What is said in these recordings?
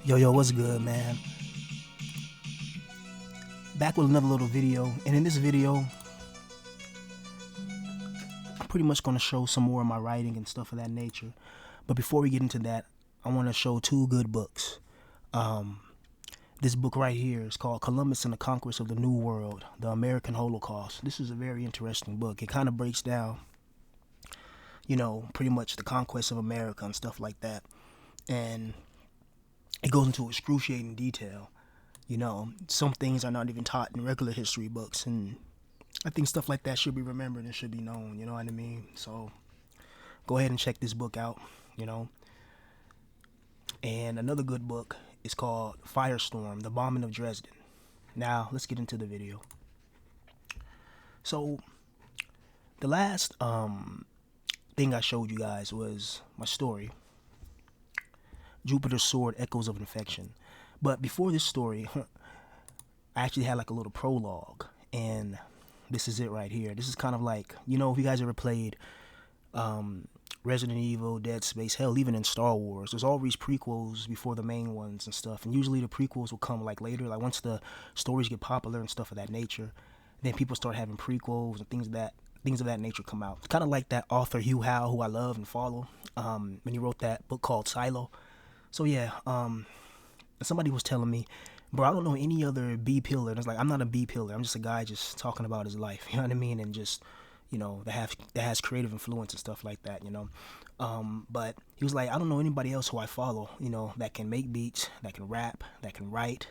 Yo, what's good, man? Back with another little video, and in this video, I'm pretty much going to show some more of my writing and stuff of that nature. But before we get into that, I want to show two good books. Um, this book right here is called Columbus and the Conquest of the New World, The American Holocaust. This is a very interesting book. It kind of breaks down, pretty much the conquest of America and stuff like that. And it goes into excruciating detail. Some things are not even taught in regular history books, and I think stuff like that should be remembered and should be known, you know what I mean? So go ahead and check this book out, you know. And another good book is called Firestorm, The Bombing of Dresden. Now, let's get into the video. So, the last thing I showed you guys was my story, Jupiter's Sword, Echoes of Infection. But before this story, I actually had like a little prologue, and this is it right here. This is kind of like, if you guys ever played Resident Evil, Dead Space, hell, even in Star Wars, there's always prequels before the main ones and stuff. And usually the prequels will come like later, like once the stories get popular and stuff of that nature. Then people start having prequels and things of that nature come out. It's kind of like that author Hugh Howell, who I love and follow, when he wrote that book called Silo. So yeah, somebody was telling me, bro, I don't know any other B pillar. And it's like, I'm not a B pillar. I'm just a guy just talking about his life. You know what I mean? And just, that has creative influence and stuff like that. But he was like, I don't know anybody else who I follow. That can make beats, that can rap, that can write,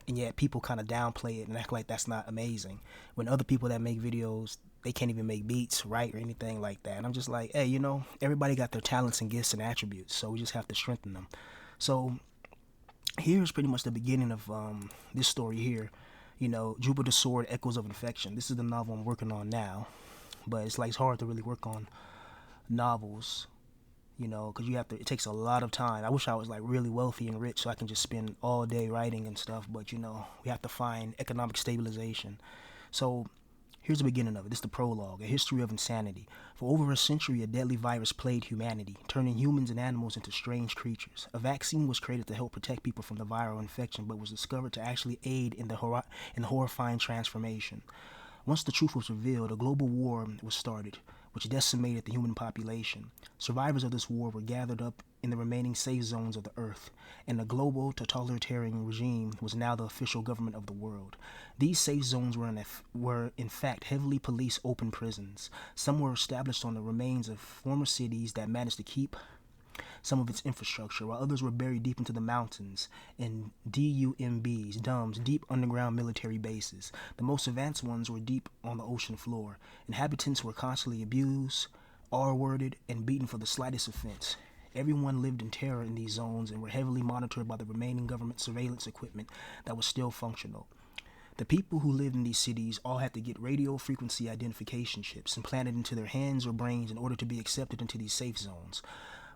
and yet people kind of downplay it and act like that's not amazing. When other people that make videos, they can't even make beats, write, or anything like that. And I'm just like, hey, everybody got their talents and gifts and attributes, so we just have to strengthen them. So here's pretty much the beginning of this story here. Jupiter's Sword, Echoes of Infection. This is the novel I'm working on now, but it's hard to really work on novels, because it takes a lot of time. I wish I was like really wealthy and rich so I can just spend all day writing and stuff, but we have to find economic stabilization. So here's the beginning of it. This is the prologue, a history of insanity. For over a century, a deadly virus plagued humanity, turning humans and animals into strange creatures. A vaccine was created to help protect people from the viral infection, but was discovered to actually aid in the horrifying transformation. Once the truth was revealed, a global war was started, which decimated the human population. Survivors of this war were gathered up in the remaining safe zones of the earth, and the global totalitarian regime was now the official government of the world. These safe zones were in fact heavily policed open prisons. Some were established on the remains of former cities that managed to keep some of its infrastructure, while others were buried deep into the mountains in DUMBs, deep underground military bases. The most advanced ones were deep on the ocean floor. Inhabitants were constantly abused, R-worded, and beaten for the slightest offense. Everyone lived in terror in these zones and were heavily monitored by the remaining government surveillance equipment that was still functional. The people who lived in these cities all had to get radio frequency identification chips implanted into their hands or brains in order to be accepted into these safe zones.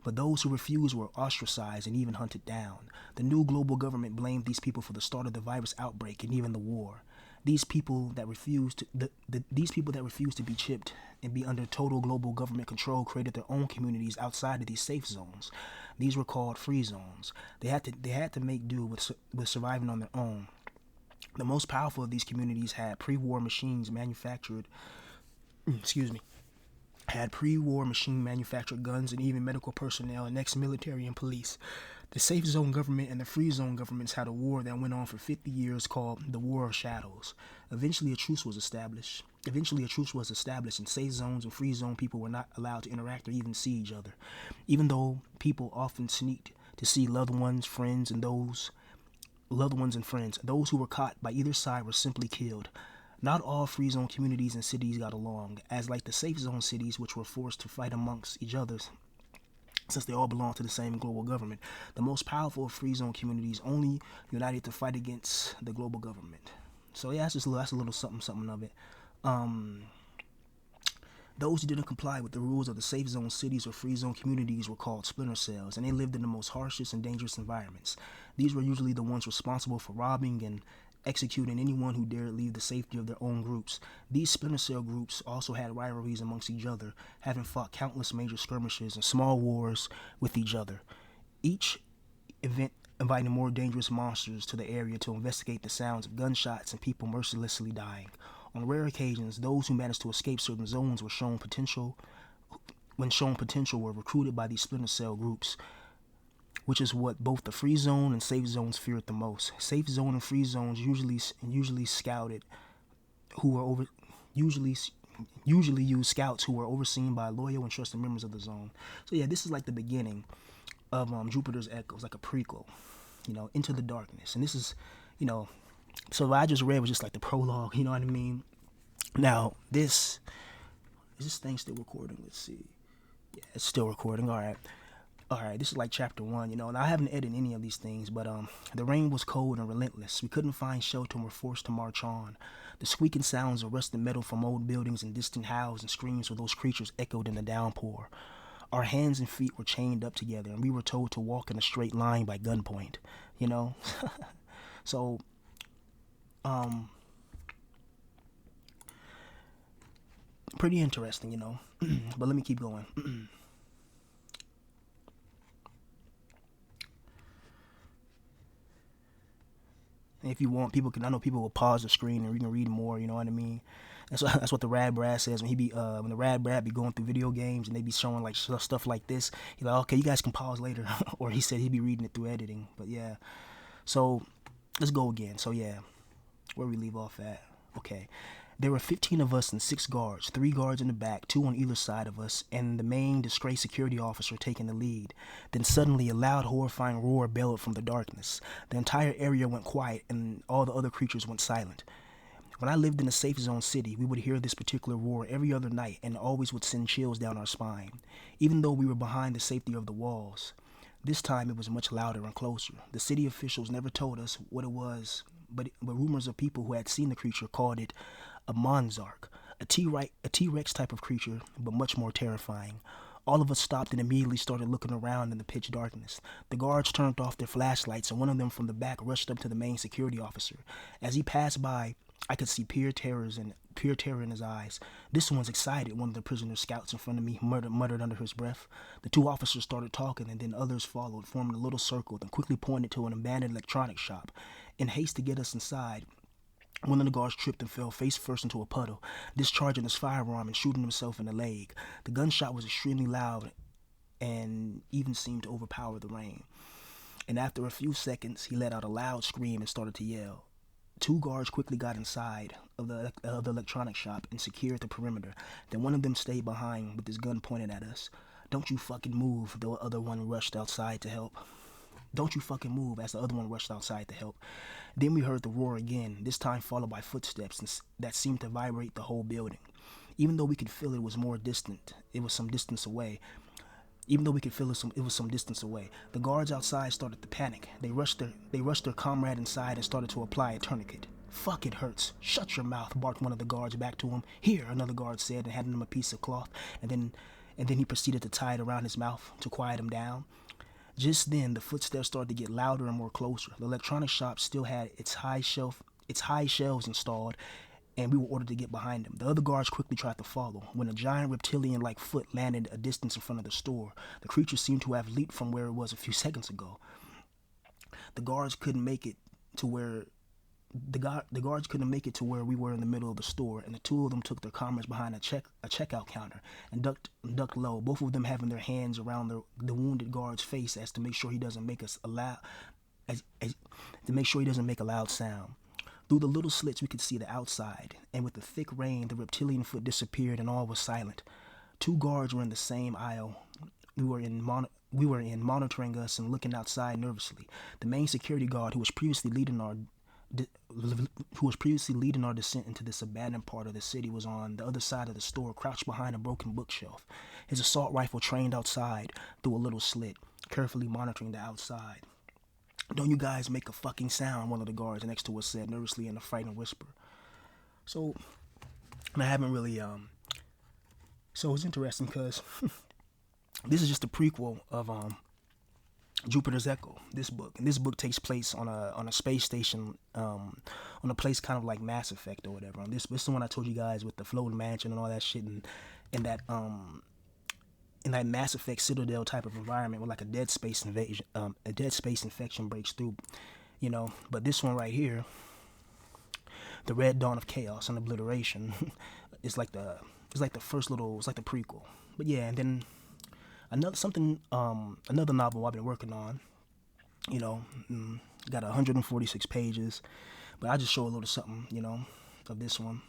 But those who refused were ostracized and even hunted down. The new global government blamed these people for the start of the virus outbreak and even the war. These people that refused to be chipped and be under total global government control created their own communities outside of these safe zones. These were called free zones. They had to make do with surviving on their own. The most powerful of these communities had pre-war machines manufactured excuse me had pre-war machine manufactured guns and even medical personnel and ex-military and police. The safe zone government and the free zone governments had a war that went on for 50 years called the War of Shadows. Eventually a truce was established, and safe zones and free zone people were not allowed to interact or even see each other. Even though people often sneaked to see loved ones and friends, those who were caught by either side were simply killed. Not all free zone communities and cities got along, as like the safe zone cities, which were forced to fight amongst each other since they all belong to the same global government. The most powerful of free zone communities only united to fight against the global government. So yeah, that's a little something of it. Those who didn't comply with the rules of the safe zone cities or free zone communities were called splinter cells, and they lived in the most harshest and dangerous environments. These were usually the ones responsible for robbing and executing anyone who dared leave the safety of their own groups. These splinter cell groups also had rivalries amongst each other, having fought countless major skirmishes and small wars with each other. Each event inviting more dangerous monsters to the area to investigate the sounds of gunshots and people mercilessly dying. On rare occasions, those who managed to escape certain zones when shown potential, were recruited by these splinter cell groups, which is what both the free zone and safe zones feared the most. Safe zone and free zones usually scouted who were over usually use scouts who were overseen by loyal and trusted members of the zone. So yeah, this is like the beginning of Jupiter's Echoes, like a prequel, Into the Darkness. And this is, so what I just read was just like the prologue, you know what I mean? Now, is this thing still recording? Let's see. Yeah, it's still recording. All right, this is like chapter 1, and I haven't edited any of these things, but the rain was cold and relentless. We couldn't find shelter and were forced to march on. The squeaking sounds of rusted metal from old buildings and distant howls and screams of those creatures echoed in the downpour. Our hands and feet were chained up together, and we were told to walk in a straight line by gunpoint, So, pretty interesting, but let me keep going. And if you want, I know people will pause the screen and you can read more, you know what I mean? That's what the Rad Brad says when when the Rad Brad be going through video games and they be showing like stuff like this. He's like, okay, you guys can pause later. Or he said he'd be reading it through editing. But yeah, so let's go again. So yeah, where we leave off at. Okay. There were 15 of us and 6 guards, 3 guards in the back, 2 on either side of us, and the main disgraced security officer taking the lead. Then suddenly a loud, horrifying roar bellowed from the darkness. The entire area went quiet and all the other creatures went silent. When I lived in a safe zone city, we would hear this particular roar every other night and always would send chills down our spine, even though we were behind the safety of the walls. This time it was much louder and closer. The city officials never told us what it was, but rumors of people who had seen the creature called it a Monzark, a T-Rex type of creature, but much more terrifying. All of us stopped and immediately started looking around in the pitch darkness. The guards turned off their flashlights, and one of them from the back rushed up to the main security officer. As he passed by, I could see pure terror in his eyes. "This one's excited," one of the prisoner scouts in front of me muttered under his breath. The 2 officers started talking, and then others followed, forming a little circle, then quickly pointed to an abandoned electronics shop. In haste to get us inside, one of the guards tripped and fell face first into a puddle, discharging his firearm and shooting himself in the leg. The gunshot was extremely loud and even seemed to overpower the rain. And after a few seconds, he let out a loud scream and started to yell. 2 guards quickly got inside of the electronics shop and secured the perimeter. Then one of them stayed behind with his gun pointed at us. "Don't you fucking move," the other one rushed outside to help. "Don't you fucking move," as the other one rushed outside to help. Then we heard the roar again, this time followed by footsteps that seemed to vibrate the whole building. Even though we could feel it was more distant, it was some distance away. The guards outside started to panic. They rushed their comrade inside and started to apply a tourniquet. "Fuck, it hurts." "Shut your mouth," barked one of the guards back to him. "Here," another guard said, and handed him a piece of cloth, and then he proceeded to tie it around his mouth to quiet him down. Just then, the footsteps started to get louder and more closer. The electronics shop still had its high shelves installed, and we were ordered to get behind them. The other guards quickly tried to follow. When a giant reptilian-like foot landed a distance in front of the store, the creature seemed to have leaped from where it was a few seconds ago. The guards couldn't make it to where we were in the middle of the store, and the 2 of them took their comrades behind a checkout counter and ducked low, both of them having their hands around the wounded guard's face as to make sure he doesn't make a loud sound. Through the little slits we could see the outside, and with the thick rain the reptilian foot disappeared and all was silent. 2 guards were in the same aisle we were in monitoring us and looking outside nervously. The main security guard who was previously leading our descent into this abandoned part of the city was on the other side of the store, crouched behind a broken bookshelf, his assault rifle trained outside through a little slit, carefully monitoring the outside. "Don't you guys make a fucking sound," one of the guards next to us said nervously in a frightened whisper. So, I haven't really, so it's interesting because this is just a prequel of, Jupiter's Echo, this book. And this book takes place on a space station, on a place kind of like Mass Effect or whatever. This is the one I told you guys with the floating mansion and all that shit, and that in that Mass Effect Citadel type of environment where like a dead space invasion, a dead space infection breaks through, you know. But this one right here, the Red Dawn of Chaos and Obliteration, is like the first little, it's like the prequel. But yeah, and then another novel I've been working on, you know, got 146 pages, but I just show a little something, you know, of this one.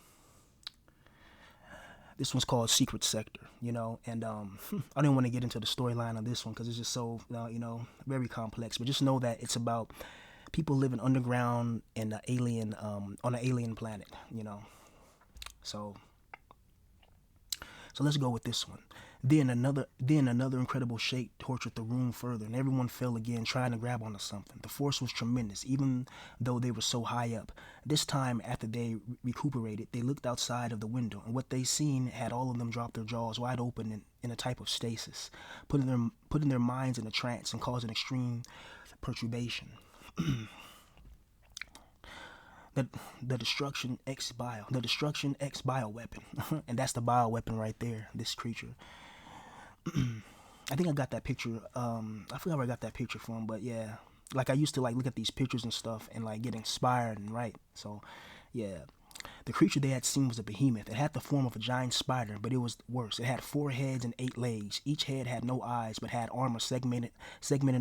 This one's called Secret Sector, you know, and I didn't want to get into the storyline of this one because it's just so, you know, very complex. But just know that it's about people living underground in an alien, on an alien planet, you know. So let's go with this one. Then another incredible shake tortured the room further, and everyone fell again, trying to grab onto something. The force was tremendous, even though they were so high up. This time, after they recuperated, they looked outside of the window, and what they seen had all of them drop their jaws wide open in a type of stasis, putting their minds in a trance and causing extreme perturbation. The destruction X bio weapon, and that's the bio weapon right there. This creature. I think I got that picture. I forgot where I got that picture from, but yeah, like I used to like look at these pictures and stuff and like get inspired and write. So, yeah, the creature they had seen was a behemoth. It had the form of a giant spider, but it was worse. It had 4 heads and 8 legs. Each head had no eyes, but had armor segmented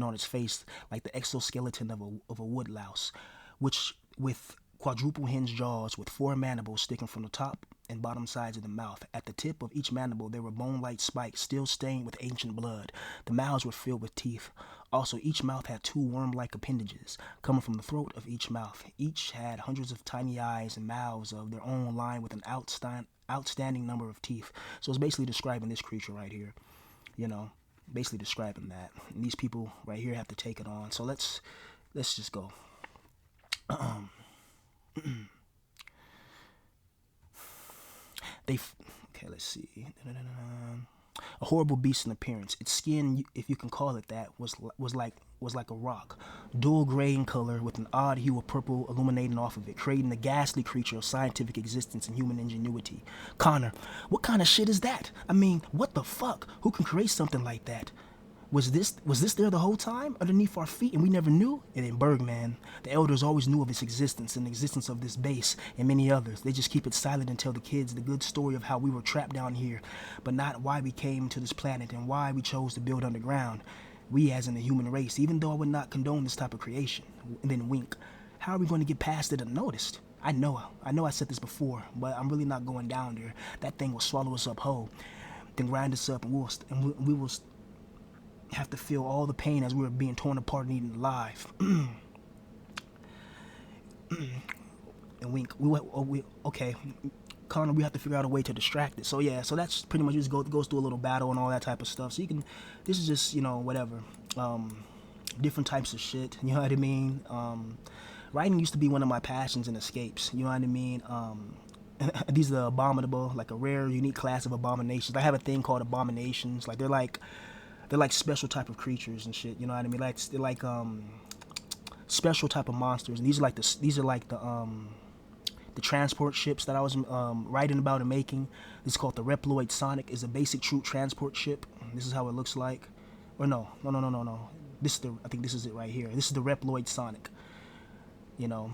on its face like the exoskeleton of a wood louse, which with quadruple hinged jaws with 4 mandibles sticking from the top and bottom sides of the mouth. At the tip of each mandible there were bone-like spikes still stained with ancient blood. The mouths were filled with teeth. Also, each mouth had 2 worm-like appendages coming from the throat of each mouth. Each had hundreds of tiny eyes and mouths of their own, lined with an outstanding number of teeth. So it's basically describing this creature right here, you know, basically describing that. And these people right here have to take it on. So let's just go. Okay, let's see. A horrible beast in appearance. Its skin, if you can call it that, was like a rock, dual gray in color with an odd hue of purple illuminating off of it, creating the ghastly creature of scientific existence and human ingenuity. Connor, what kind of shit is that? I mean, what the fuck? Who can create something like that? Was this there the whole time, underneath our feet, and we never knew? And in Bergman, the elders always knew of its existence and the existence of this base and many others. They just keep it silent and tell the kids the good story of how we were trapped down here, but not why we came to this planet and why we chose to build underground. We as in the human race, even though I would not condone this type of creation. And then wink. How are we going to get past it unnoticed? I know I said this before, but I'm really not going down there. That thing will swallow us up whole, then grind us up, and we will have to feel all the pain as we were being torn apart and eaten alive. And wink. Okay, Connor, we have to figure out a way to distract it. So yeah, so that's pretty much just goes through a little battle and all that type of stuff. So you can, this is just, you know, whatever, different types of shit. You know what I mean? Writing used to be one of my passions and escapes. You know what I mean? These are abominable, like a rare, unique class of abominations. I have a thing called abominations. Like they're like special type of creatures and shit. You know what I mean? Like they're like special type of monsters. And these are like the transport ships that I was writing about and making. This is called the Reploid Sonic. It's a basic troop transport ship. This is how it looks like. Or no. I think this is it right here. This is the Reploid Sonic. You know,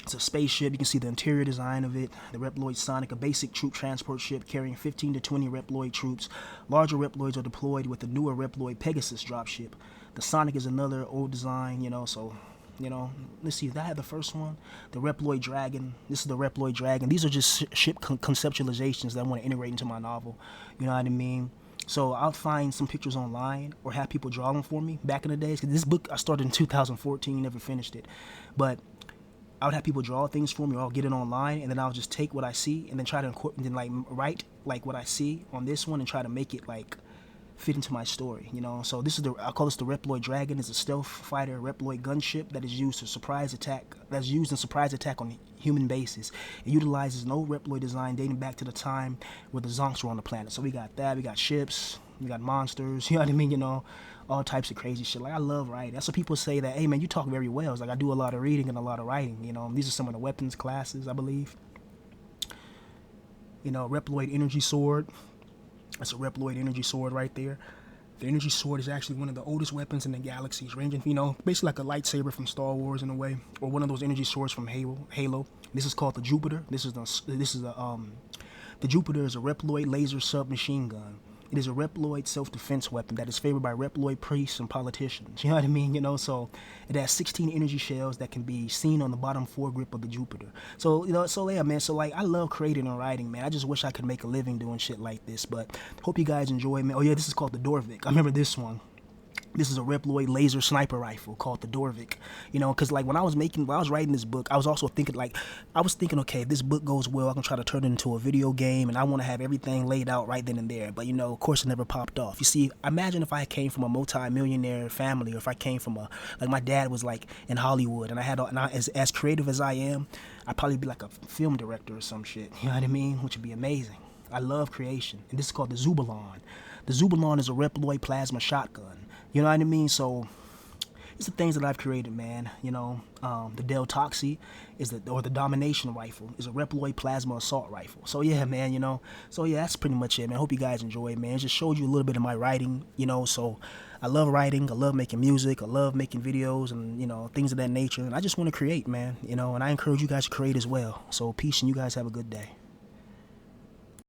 it's a spaceship. You can see the interior design of it. The Reploid Sonic, a basic troop transport ship carrying 15 to 20 Reploid troops. Larger Reploids are deployed with the newer Reploid Pegasus dropship. The Sonic is another old design, you know, so, you know, let's see, I had the first one, the Reploid Dragon. This is the Reploid Dragon. These are just ship conceptualizations that I want to integrate into my novel, you know what I mean? So I'll find some pictures online or have people draw them for me back in the days. 'Cause this book I started in 2014, never finished it. But I would have people draw things for me, or I'll get it online, and then I'll just take what I see and then try to and then like write like what I see on this one and try to make it like fit into my story, you know. So this is I call this the Reploid Dragon. It's a stealth fighter Reploid gunship that is used in surprise attack on human bases. It utilizes an old Reploid design dating back to the time where the Zonks were on the planet. So we got that, we got ships, we got monsters, you know what I mean, you know, all types of crazy shit. Like I love writing. That's what people say that, hey man, you talk very well. It's like I do a lot of reading and a lot of writing, you know. These are some of the weapons classes, I believe. You know, Reploid Energy Sword. That's a Reploid energy sword right there. The energy sword is actually one of the oldest weapons in the galaxies, ranging, basically like a lightsaber from Star Wars in a way, or one of those energy swords from Halo. This is called the Jupiter. The Jupiter is a Reploid laser submachine gun. It is a Reploid self-defense weapon that is favored by Reploid priests and politicians. You know what I mean? So it has 16 energy shells that can be seen on the bottom foregrip of the Jupiter. So, yeah, man. So, like, I love creating and writing, man. I just wish I could make a living doing shit like this. But hope you guys enjoy, man. Oh, yeah, this is called the Dorvik. I remember this one. This is a Reploid laser sniper rifle called the Dorvik. Because like when I was writing this book, I was also thinking okay, if this book goes well, I can try to turn it into a video game, and I want to have everything laid out right then and there. But of course, it never popped off. You see, imagine if I came from a multi-millionaire family, or if I came from my dad was like in Hollywood, and as creative as I am, I'd probably be like a film director or some shit. You know what I mean? Which would be amazing. I love creation, and this is called the Zubalon. The Zubalon is a Reploid plasma shotgun. You know what I mean? So it's the things that I've created, man. The Del Toxie or the Domination rifle is a Reploid plasma assault rifle. So yeah, man. So yeah, that's pretty much it, man. Hope you guys enjoy it, man. It just showed you a little bit of my writing. So I love writing. I love making music. I love making videos and things of that nature. And I just want to create, man. And I encourage you guys to create as well. So peace, and you guys have a good day.